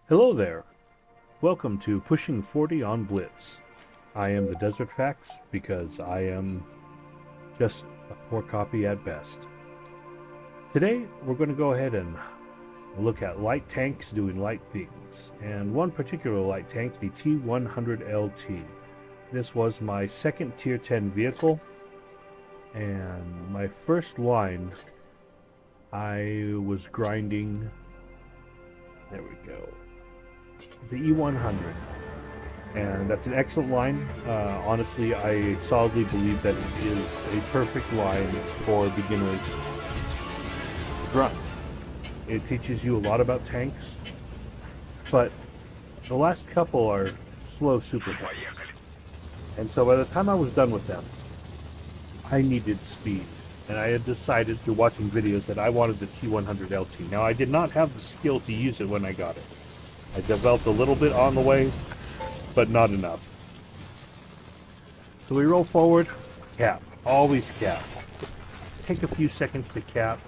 Hello there. Welcome to Pushing 40 on Blitz. I am the Desert Fax because I am just a poor copy at best. Today we're going to go ahead and look at light tanks doing light things, and one particular light tank, the T-100 LT. This was my second Tier 10 vehicle, and my first line I was grinding, there we go, the E100, and that's an excellent line. Honestly, I solidly believe that it is a perfect line for beginners to grind. It teaches you a lot about tanks, but the last couple are slow super tanks, and so by the time I was done with them, I needed speed, and I had decided through watching videos that I wanted the T100 LT. Now, I did not have the skill to use it when I got it. I developed a little bit on the way, but not enough. So we roll forward, cap. Always cap. Take a few seconds to cap.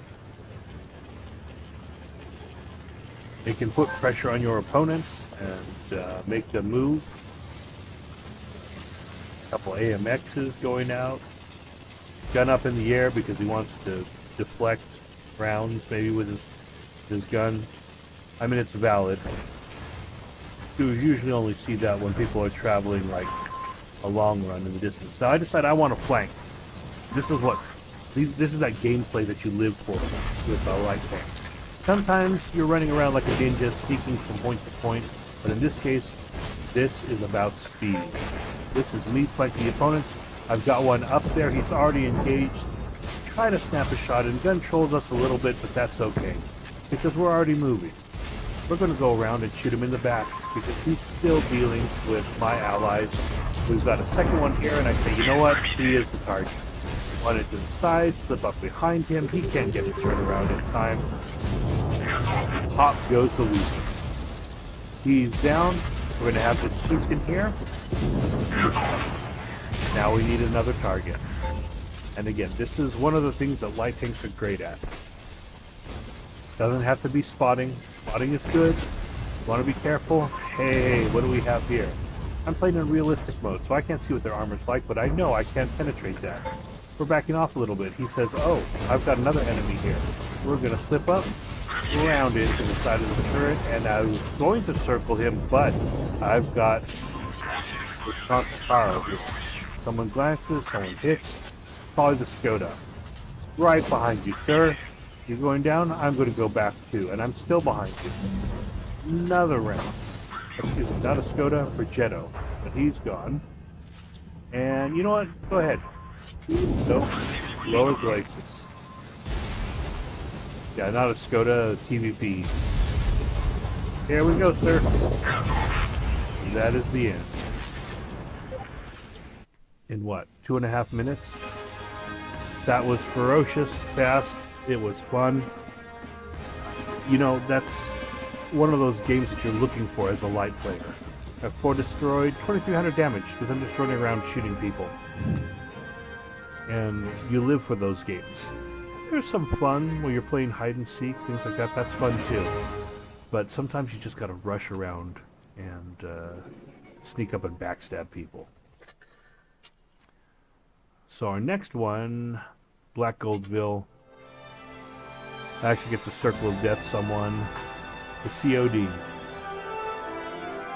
It can put pressure on your opponents and make them move. A couple AMXs going out. Gun up in the air because he wants to deflect rounds maybe with his gun. I mean, it's valid. You usually only see that when people are traveling like a long run in the distance. Now I decide I want to flank. This is that gameplay that you live for with light tanks. Sometimes you're running around like a ninja, sneaking from point to point, but in this case, this is about speed. This is me flanking the opponents. I've got one up there. He's already engaged. Try to snap a shot, and gun trolls us a little bit, but that's okay because we're already moving. We're going to go around and shoot him in the back because he's still dealing with my allies. We've got a second one here, and I say, you know what? He is the target. Run it to the side, slip up behind him. He can't get his turnaround in time. Pop goes the loser. He's down. We're going to have this chieftain here. Now we need another target. And again, this is one of the things that light tanks are great at. Doesn't have to be spotting. Spotting is good. Want to be careful? Hey, what do we have here? I'm playing in realistic mode, so I can't see what their armor's like, but I know I can't penetrate that. We're backing off a little bit. He says, oh, I've got another enemy here. We're going to slip up, round it to the side of the turret, and I was going to circle him, but I've got this constant power. Someone glances, someone hits, probably the Skoda. Right behind you, sir. You're going down, I'm going to go back too, and I'm still behind you. Another round. Excuse me, not a Skoda, Progetto, but he's gone. And you know what? Go ahead. Nope. Lower glacis. Yeah, not a Skoda, TVP. Here we go, sir. That is the end. In what, 2.5 minutes? That was ferocious, fast. It was fun. You know, that's one of those games that you're looking for as a light player. I've 4 destroyed, 2,300 damage because I'm just running around shooting people. And you live for those games. There's some fun where you're playing hide and seek, things like that. That's fun too. But sometimes you just gotta rush around and sneak up and backstab people. So our next one, Black Goldville, actually gets a Circle of Death someone. The COD.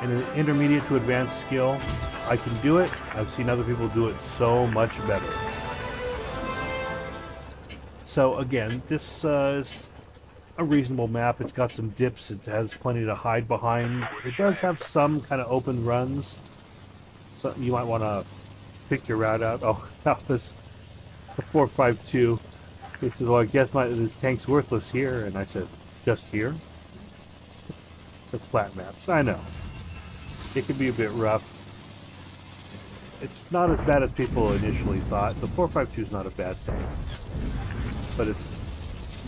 In an intermediate to advanced skill, I can do it. I've seen other people do it so much better. So again, this is a reasonable map. It's got some dips. It has plenty to hide behind. It does have some kind of open runs. So you might want to pick your route out. Oh, that was a 4.52. He says, well, I guess this tank's worthless here. And I said, just here? The flat maps. I know. It can be a bit rough. It's not as bad as people initially thought. The 4.52 is not a bad tank. But it's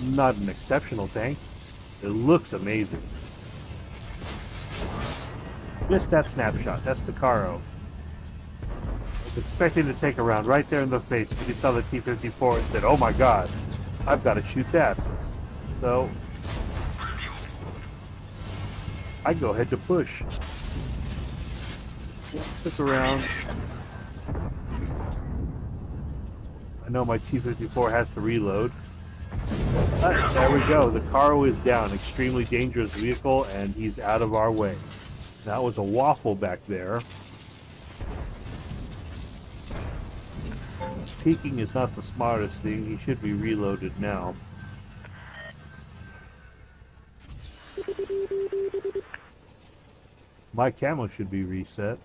not an exceptional tank. It looks amazing. Missed that snapshot. That's the Caro. Expecting to take a round right there in the face, but you saw the T-54 and said, oh my god, I've got to shoot that. So I go ahead to push. Stick around. I know my T-54 has to reload. But there we go. The car is down. Extremely dangerous vehicle, and he's out of our way. That was a waffle back there. Peeking is not the smartest thing. He should be reloaded now. My camo should be reset.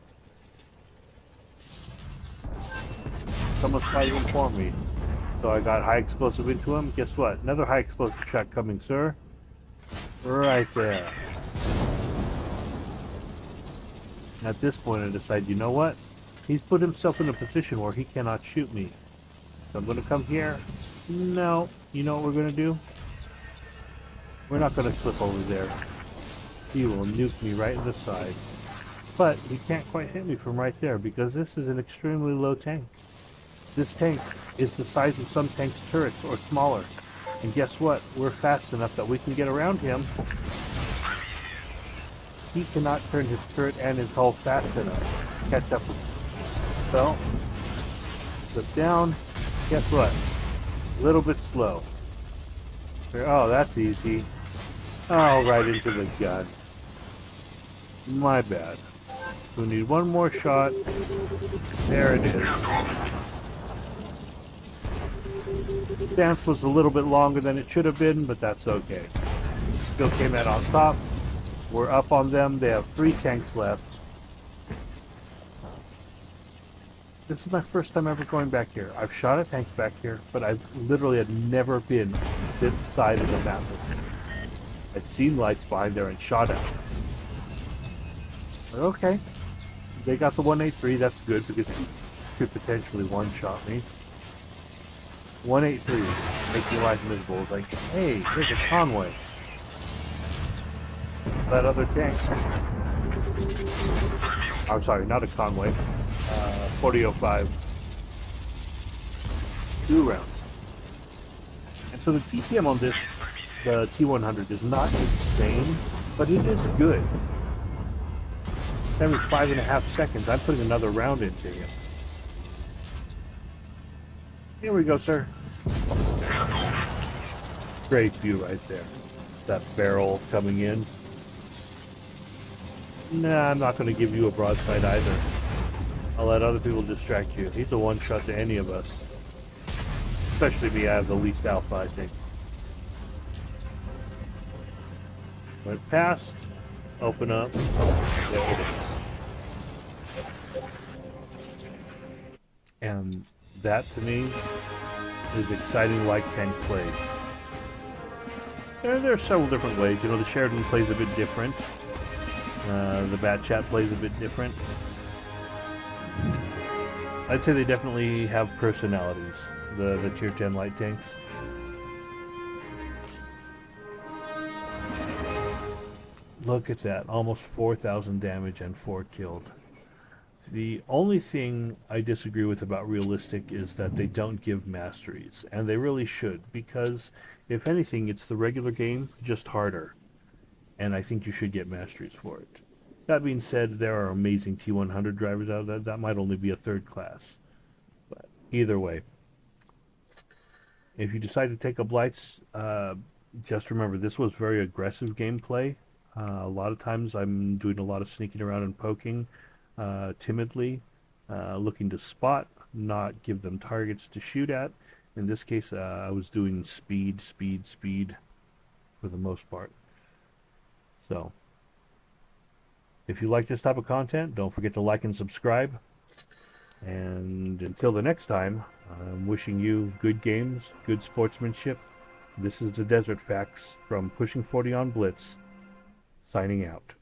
Someone's fighting for me. So I got high explosive into him. Guess what? Another high explosive shot coming, sir. Right there. At this point I decide, you know what? He's put himself in a position where he cannot shoot me. So I'm going to come here. No. You know what we're going to do? We're not going to slip over there. He will nuke me right in the side. But he can't quite hit me from right there because this is an extremely low tank. This tank is the size of some tanks' turrets or smaller. And guess what? We're fast enough that we can get around him. He cannot turn his turret and his hull fast enough to catch up with him. So, slip down. Guess what? A little bit slow. Oh, that's easy. Oh, right into the gun. My bad. We need one more shot. There it is. Dance was a little bit longer than it should have been, but that's okay. Still came out on top. We're up on them. They have 3 tanks left. This is my first time ever going back here. I've shot at tanks back here, but I literally had never been this side of the map. I'd seen lights behind there and shot at them. But okay. They got the 183. That's good because he could potentially one-shot me. 183, making life miserable. Like, hey, there's a Conway. That other tank. I'm sorry, not a Conway. 4005. 2 rounds. And so the TPM on this, the T-100, is not insane, but it is good. Every 5.5 seconds, I'm putting another round into him. Here we go, sir. Great view right there. That barrel coming in. Nah, I'm not going to give you a broadside either. I'll let other people distract you. He's a one-shot to any of us. Especially me, I have the least alpha, I think. Went past. Open up. There it is. And that, to me, is exciting like tank play. There are several different ways. You know, the Sheridan plays a bit different. The Bat Chat plays a bit different. I'd say they definitely have personalities, the Tier 10 light tanks. Look at that, almost 4,000 damage and 4 killed. The only thing I disagree with about realistic is that they don't give masteries, and they really should, because if anything, it's the regular game, just harder, and I think you should get masteries for it. That being said, there are amazing T-100 drivers out there. That might only be a 3rd class, but either way, if you decide to take up lights, just remember this was very aggressive gameplay. A lot of times I'm doing a lot of sneaking around and poking timidly, looking to spot, not give them targets to shoot at. In this case, I was doing speed for the most part. So, if you like this type of content, don't forget to like and subscribe. And until the next time, I'm wishing you good games, good sportsmanship. This is the Desert Facts from Pushing 40 on Blitz, signing out.